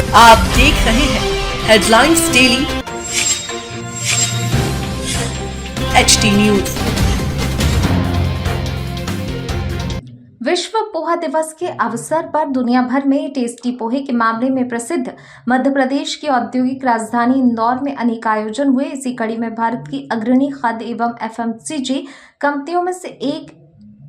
आप देख रहे हैं हेडलाइंस डेली HD न्यूज। विश्व पोहा दिवस के अवसर पर दुनिया भर में टेस्टी पोहे के मामले में प्रसिद्ध मध्य प्रदेश की औद्योगिक राजधानी इंदौर में अनेक आयोजन हुए। इसी कड़ी में भारत की अग्रणी खाद्य एवं FMCG कंपनियों में से एक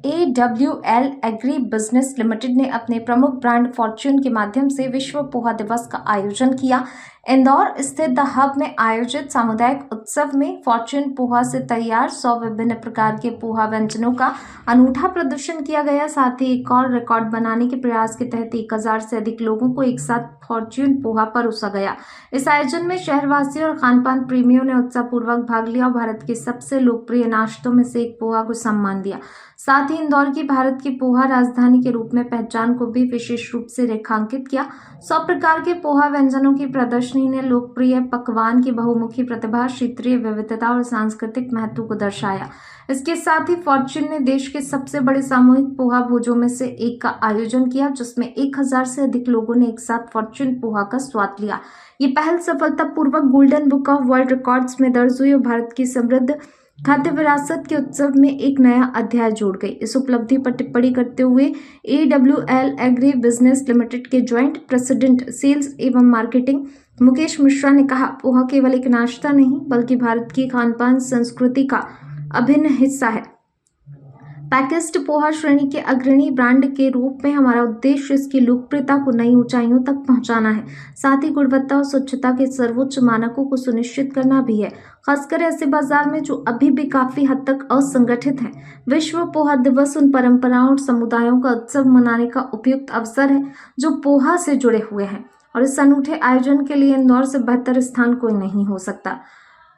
AWL एग्री बिजनेस लिमिटेड ने अपने प्रमुख ब्रांड फॉर्च्यून के माध्यम से विश्व पोहा दिवस का आयोजन किया। इंदौर स्थित द हब में आयोजित सामुदायिक उत्सव में फॉर्च्यून पोहा से तैयार 100 विभिन्न प्रकार के पोहा व्यंजनों का अनूठा प्रदर्शन किया गया। साथ ही एक और रिकॉर्ड बनाने के प्रयास के तहत 1000 से अधिक लोगों को एक साथ फॉर्च्यून पोहा परोसा गया। इस आयोजन में शहरवासियों और खानपान प्रेमियों ने उत्साहपूर्वक भाग लिया और भारत के सबसे लोकप्रिय नाश्तों में से एक पोहा को सम्मान दिया। साथ ही इंदौर की भारत की पोहा राजधानी के रूप में पहचान को भी विशेष रूप से रेखांकित किया। 100 प्रकार के पोहा व्यंजनों की प्रदर्शनी ने लोकप्रिय पकवान की बहुमुखी प्रतिभा, क्षेत्रीय विविधता और सांस्कृतिक महत्व को दर्शाया। इसके साथ ही फॉर्च्यून ने देश के सबसे बड़े सामूहिक पोहा भोजों में से एक का आयोजन किया, जिसमें 1000 से अधिक लोगों ने एक साथ फॉर्च्यून पोहा का स्वाद लिया। ये पहल सफलतापूर्वक golden book of world records में दर्ज हुई और भारत की समृद्ध खाद्य विरासत के उत्सव में एक नया अध्याय जोड़ गई। इस उपलब्धि पर टिप्पणी करते हुए AWL एग्री बिजनेस लिमिटेड के ज्वाइंट प्रेसिडेंट सेल्स एवं मार्केटिंग मुकेश मिश्रा ने कहा, पोहा केवल एक नाश्ता नहीं बल्कि भारत की खानपान संस्कृति का अभिन्न हिस्सा है। पैकेज्ड पोहा श्रेणी के अग्रणी ब्रांड के रूप में हमारा उद्देश्य इसकी लोकप्रियता को नई ऊंचाइयों तक पहुंचाना है। साथ ही गुणवत्ता और स्वच्छता के सर्वोच्च मानकों को सुनिश्चित करना भी है, खासकर ऐसे बाजार में जो अभी भी काफी हद तक असंगठित हैं। विश्व पोहा दिवस उन परंपराओं और समुदायों का उत्सव मनाने का उपयुक्त अवसर है जो पोहा से जुड़े हुए हैं, और इस अनूठे आयोजन के लिए इंदौर से बेहतर स्थान कोई नहीं हो सकता।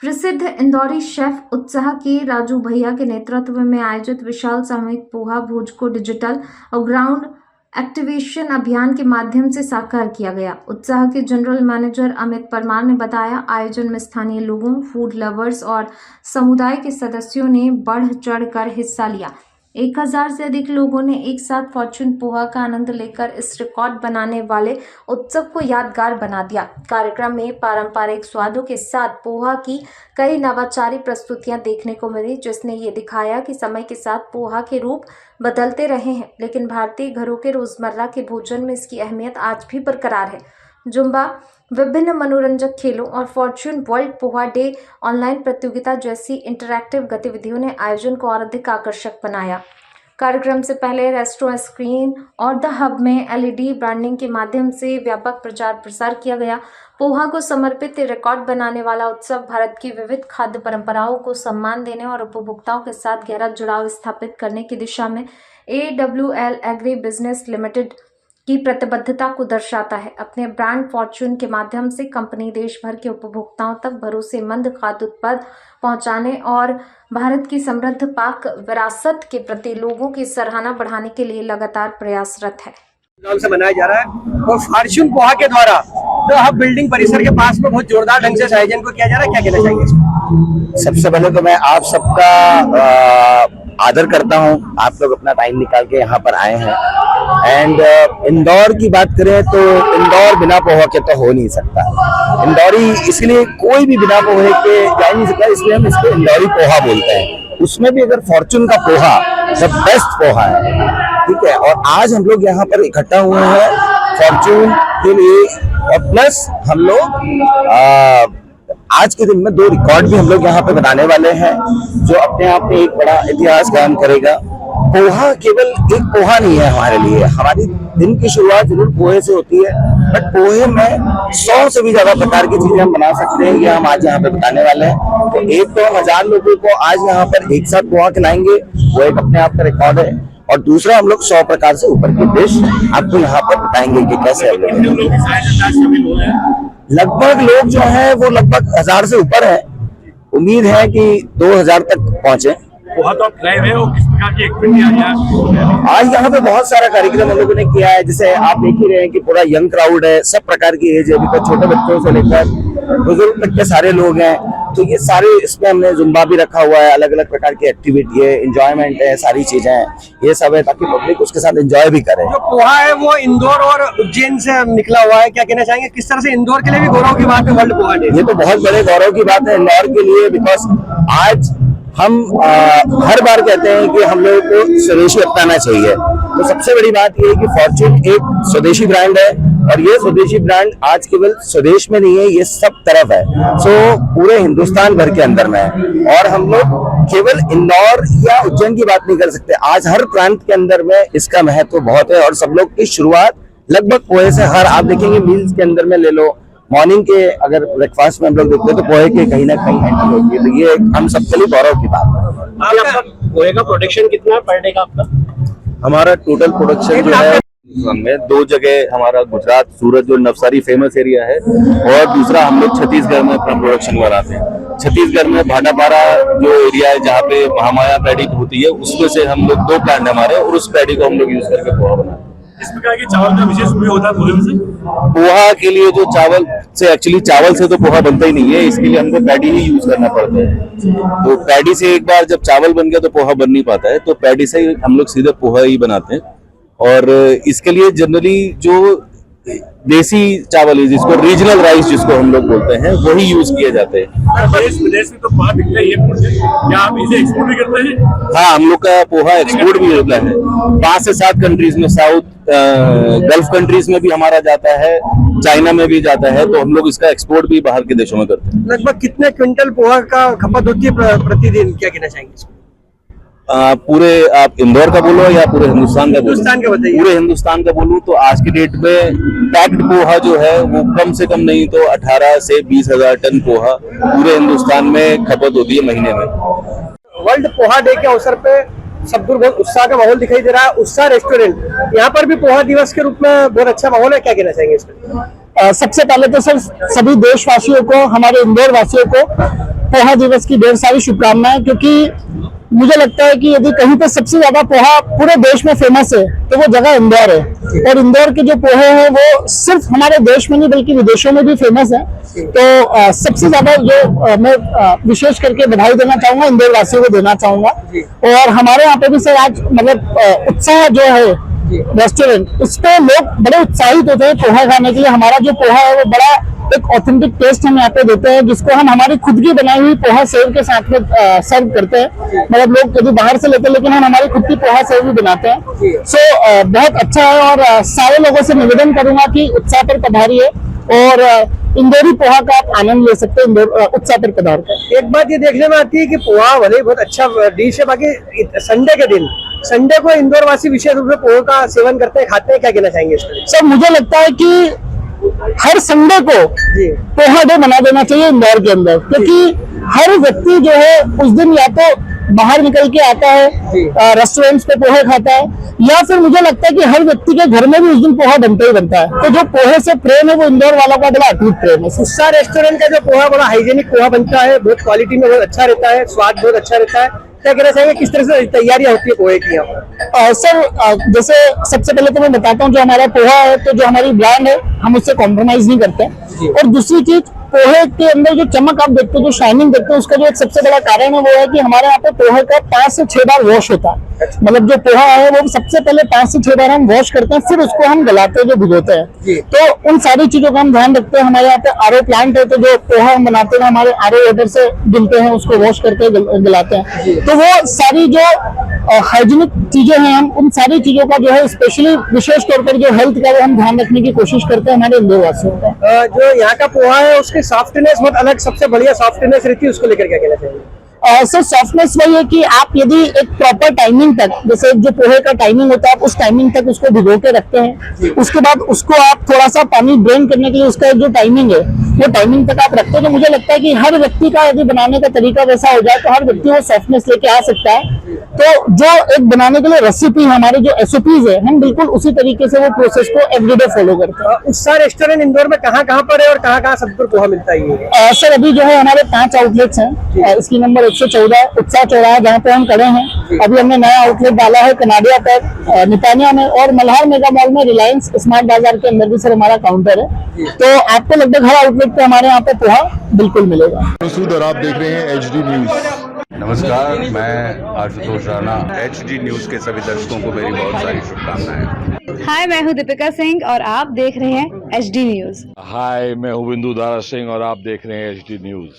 प्रसिद्ध इंदौरी शेफ उत्साह के राजू भैया के नेतृत्व में आयोजित विशाल सामूहिक पोहा भोज को डिजिटल और ग्राउंड एक्टिवेशन अभियान के माध्यम से साकार किया गया। उत्साह के जनरल मैनेजर अमित परमार ने बताया, आयोजन में स्थानीय लोगों, फूड लवर्स और समुदाय के सदस्यों ने बढ़ चढ़कर हिस्सा लिया। 1000 से अधिक लोगों ने एक साथ फॉर्च्यून पोहा का आनंद लेकर इस रिकॉर्ड बनाने वाले उत्सव को यादगार बना दिया। कार्यक्रम में पारंपरिक स्वादों के साथ पोहा की कई नवाचारी प्रस्तुतियां देखने को मिली, जिसने ये दिखाया कि समय के साथ पोहा के रूप बदलते रहे हैं, लेकिन भारतीय घरों के रोजमर्रा के भोजन में इसकी अहमियत आज भी बरकरार है। जुम्बा, विभिन्न मनोरंजक खेलों और Fortune world poha day online प्रतियोगिता जैसी इंटरैक्टिव गतिविधियों ने आयोजन को और अधिक आकर्षक बनाया। कार्यक्रम से पहले रेस्टोरेंट स्क्रीन और द हब में LED ब्रांडिंग के माध्यम से व्यापक प्रचार प्रसार किया गया। पोहा को समर्पित रिकॉर्ड बनाने वाला उत्सव भारत की विविध खाद्य परंपराओं को सम्मान देने और उपभोक्ताओं के साथ गहरा जुड़ाव स्थापित करने की दिशा में AWL एग्री बिजनेस लिमिटेड की प्रतिबद्धता को दर्शाता है। अपने ब्रांड फॉर्च्यून के माध्यम से कंपनी देश भर के उपभोक्ताओं तक भरोसेमंद खाद्य उत्पाद पहुंचाने और भारत की समृद्ध पाक विरासत के प्रति लोगों की सराहना बढ़ाने के लिए लगातार प्रयासरत है। नाम से मनाया जा रहा है और फॉर्च्यून पोहा के द्वारा तो हब बिल्डिंग परिसर के पास में बहुत जोरदार ढंग से इस आयोजन को किया जा रहा है। क्या कहना चाहिए? सबसे पहले तो मैं आप सबका आदर करता हूं, आप लोग अपना टाइम निकाल के यहाँ पर आए हैं। एंड इंदौर की बात करें तो इंदौर बिना पोहा के तो हो नहीं सकता। इंदौरी इसलिए कोई भी बिना पोहे के जा नहीं सकता, इसलिए हम इसको इंदौरी पोहा बोलते हैं। उसमें भी अगर फॉर्च्यून का पोहा द बेस्ट पोहा है, ठीक है। और आज हम लोग यहाँ पर इकट्ठा हुए हैं फॉर्च्यून के लिए, और प्लस हम लोग आज के दिन में 2 रिकॉर्ड भी हम लोग यहाँ पे बनाने वाले हैं, जो अपने आप में एक बड़ा इतिहास कायम करेगा। पोहा केवल एक पोहा नहीं है हमारे लिए, हमारी दिन की शुरुआत जरूर पोहे से होती है, बट पोहे में 100 से भी ज्यादा प्रकार की चीजें हम बना सकते हैं। ये हम आज यहाँ पे बताने वाले हैं। तो एक तो 1000 लोगों को आज यहाँ पर एक साथ पोहा खिलाएंगे, वो एक अपने आप का रिकॉर्ड है। और दूसरा, हम लोग 100 प्रकार से ऊपर की डिश आपको यहाँ पर बताएंगे कि कैसे लगभग लोग जो है वो लगभग 1000 से ऊपर है। उम्मीद है कि 2000 तक पहुंचे। बहुत लाइव है और किस प्रकार की एक्टिविटी आज यहाँ पे बहुत सारा कार्यक्रम हम लोगों ने किया है। जैसे आप देख ही रहे हैं कि पूरा यंग क्राउड है, सब प्रकार की एज है, छोटे बच्चों से लेकर बुजुर्ग तक के सारे लोग हैं। तो ये सारे इसमें हमने जुम्बा भी रखा हुआ है, अलग अलग प्रकार की एक्टिविटी है, इंजॉयमेंट है, सारी चीजें हैं, ये सब है ताकि पब्लिक उसके साथ एंजॉय भी करे। जो पोहा है वो इंदौर और उज्जैन से निकला हुआ है, क्या कहना चाहेंगे, किस तरह से इंदौर के लिए भी गौरव की बात है वर्ल्ड पोहा डे? ये तो बहुत बड़े गौरव की बात है इंदौर के लिए, बिकॉज आज हम हर बार कहते हैं कि हम लोगों को स्वदेशी अपनाना चाहिए। तो सबसे बड़ी बात ये है कि फॉर्च्यून एक स्वदेशी ब्रांड है और ये स्वदेशी ब्रांड आज केवल स्वदेश में नहीं है, ये सब तरफ है। सो पूरे हिंदुस्तान भर के अंदर में है और हम लोग केवल इंदौर या उज्जैन की बात नहीं कर सकते, आज हर प्रांत के अंदर में इसका महत्व बहुत है और सब लोग की शुरुआत लगभग पोहे से, हर आप देखेंगे मील्स के अंदर में ले लो, मॉर्निंग के अगर ब्रेकफास्ट में हम लोग देखते हैं तो पोहे के कहीं ना कहीं एंट्री होती है, तो ये हम सबके लिए गौरव की बात है। आपका पोहे का प्रोडक्शन कितना है पर डे का आपका? हमारा टोटल प्रोडक्शन जो है हमें 2 जगह, हमारा गुजरात सूरत जो नवसारी फेमस एरिया है और दूसरा हम लोग छत्तीसगढ़ में अपना प्रोडक्शन बनाते हैं। छत्तीसगढ़ में भाटापारा जो एरिया है जहाँ पे महामाया पैडी होती है, उसमें से हम लोग 2 प्लांट हमारे और उस पैडी को हम लोग यूज करके पोहा बनाते हैं। इस प्रकार के चावल का विशेष उपयोग होता है पोहे से? पोहा के लिए जो चावल से, एक्चुअली चावल से तो पोहा बनता ही नहीं है, इसके लिए हमको पैडी ही यूज करना पड़ता है। तो पैडी से एक बार जब चावल बन गया तो पोहा बन नहीं पाता है, तो पैडी से ही हम लोग सीधे पोहा ही बनाते हैं। और इसके लिए जनरली जो देसी चावल है, जिसको रीजनल राइस जिसको हम लोग बोलते हैं, वही यूज किए जाते हैं। देश विदेश में तो पोहा बिकता ही है, क्या आप इसे एक्सपोर्ट भी करते हैं? हाँ, हम लोग का पोहा एक्सपोर्ट भी होता है 5 से 7 कंट्रीज में, साउथ गल्फ कंट्रीज में भी हमारा जाता है, चाइना में भी जाता है, तो हम लोग इसका एक्सपोर्ट भी बाहर के देशों में करते हैं। लगभग कितने क्विंटल पोहा का खपत होती है प्रतिदिन, क्या कहना चाहेंगे इसको? पूरे आप इंदौर का बोलो या पूरे हिंदुस्तान का बोलो? हिंदुस्तान का बताइए। पूरे हिंदुस्तान का बोलूं तो आज की डेट में पैक्ड पोहा जो है वो कम से कम नहीं तो 18 से 20 हजार टन पोहा पूरे हिंदुस्तान में खपत होती है महीने में। वर्ल्ड पोहा डे के अवसर पे सब दूर बहुत उत्साह का माहौल दिखाई दे रहा है। उत्साह रेस्टोरेंट यहाँ पर भी पोहा दिवस के रूप में बहुत अच्छा माहौल है, क्या कहना चाहेंगे इस पर? सबसे पहले तो सर सभी देशवासियों को, हमारे इंदौर वासियों को पोहा दिवस की ढेर सारी शुभकामनाएं, क्योंकि मुझे लगता है कि यदि कहीं पे सबसे ज्यादा पोहा पूरे देश में फेमस है तो वो जगह इंदौर है। और इंदौर के जो पोहे हैं वो सिर्फ हमारे देश में नहीं बल्कि विदेशों में भी फेमस है। तो सबसे ज्यादा जो मैं विशेष करके बधाई देना चाहूंगा, इंदौर वासियों को देना चाहूंगा। और हमारे यहाँ पे भी सर आज मतलब उत्साह जो है रेस्टोरेंट, उस पे लोग बड़े उत्साहित होते हैं पोहा खाने के लिए। हमारा जो पोहा है वो बड़ा एक ऑथेंटिक टेस्ट हम यहाँ पे देते हैं, जिसको हम हमारी खुद की बनाई हुई पोहा सेव के साथ में सर्व करते हैं। मतलब लोग यदि बाहर से लेते हैं लेकिन हम हमारी खुद की पोहा सेव भी बनाते हैं। सो बहुत अच्छा है और सारे लोगों से निवेदन करूंगा कि उत्साह पर पधारिए और इंदौरी पोहा का आप आनंद ले सकते हैं उत्साह पर पधार कर। एक बात ये देखने में आती है कि पोहा भले ही बहुत अच्छा डिश है, बाकी संडे के दिन, संडे को इंदौर वासी विशेष रूप से पोहे का सेवन करते हैं, खाते हैं, क्या कहना चाहेंगे इस पर? सर मुझे लगता है कि हर संडे को पोहा डे बना देना चाहिए इंदौर के अंदर, क्योंकि हर व्यक्ति जो है उस दिन या तो बाहर निकल के आता है, रेस्टोरेंट्स पे पोहे खाता है, या फिर मुझे लगता है कि हर व्यक्ति के घर में भी उस दिन पोहा बनता ही बनता है। तो जो पोहे से प्रेम है वो इंदौर वालों का बड़ा अटूट प्रेम है। उत्साह रेस्टोरेंट का जो पोहा बड़ा हाइजेनिक पोहा बनता है, बहुत क्वालिटी में बहुत अच्छा रहता है, स्वाद बहुत अच्छा रहता है, क्या कहना चाहेंगे किस तरह से तैयारियां होती है पोहे की यहाँ पर? सर जैसे सबसे पहले तो मैं बताता हूँ, जो हमारा पोहा है तो जो हमारी ब्रांड है हम उससे कॉम्प्रोमाइज नहीं करते हैं। और दूसरी चीज, पोहे के अंदर जो चमक आप देखते हो, जो शाइनिंग देखते हो, उसका जो एक सबसे बड़ा कारण है वो है कि हमारे यहाँ पे पोहे का 5 से 6 बार वॉश होता है। मतलब जो पोहा है वो सबसे पहले 5 से 6 बार हम वॉश करते हैं, फिर उसको हम गलाते हैं, जो भिगोते हैं। तो उन सारी चीजों का हम ध्यान रखते हैं। हमारे यहाँ पे आरओ प्लांट है, तो जो पोहा हम बनाते हैं हमारे आरओ वाटर से गिलते हैं, उसको वॉश करके गलाते हैं। तो वो सारी जो हाइजीनिक चीजें हैं, हम उन सारी चीजों का जो है स्पेशली विशेष तौर पर जो हेल्थ का वो हम ध्यान रखने की कोशिश करते हैं हमारे इंदौर वासियों का। जो यहाँ का पोहा है उसकी सॉफ्टनेस बहुत अलग, सबसे बढ़िया सॉफ्टनेस रहती है, उसको लेकर क्या कहना चाहिए? सर सॉफ्टनेस वही है कि आप यदि एक प्रॉपर टाइमिंग तक, जैसे जो पोहे का टाइमिंग होता है, आप उस टाइमिंग तक उसको भिगो के रखते हैं, उसके बाद उसको आप थोड़ा सा पानी ड्रेन करने के लिए उसका जो टाइमिंग है वो टाइमिंग तक आप रखते हैं। तो मुझे लगता है कि हर व्यक्ति का यदि बनाने का तरीका वैसा हो जाए तो हर व्यक्ति वो सॉफ्टनेस लेके आ सकता है। तो जो एक बनाने के लिए रेसिपी हमारे जो SOPs है, हम बिल्कुल उसी तरीके से वो प्रोसेस को एवरीडे फॉलो करते हैं। उत्साह रेस्टोरेंट इंदौर में कहाँ पर है और कहाँ सबको पोहा मिलता है? सर अभी जो है हमारे 5 आउटलेट्स हैं। इसकी नंबर 114 उत्साह चौराहा जहाँ पे हम खड़े हैं, अभी हमने नया आउटलेट डाला है कनाडिया पर, निपानिया में और मल्हार मेगा मॉल में, रिलायंस स्मार्ट बाजार के अंदर भी सर हमारा काउंटर है। तो आपको लगभग हर आउटलेट पे हमारे यहाँ पे पोहा बिल्कुल मिलेगा। मसूद और आप देख रहे हैं HD न्यूज। नमस्कार, मैं आशुतोष राणा। HD न्यूज के सभी दर्शकों को मेरी बहुत सारी शुभकामनाएं। हाय, मैं हूं दीपिका सिंह और आप देख रहे हैं HD न्यूज। हाय, मैं हूं बिंदु दारा सिंह और आप देख रहे हैं HD न्यूज।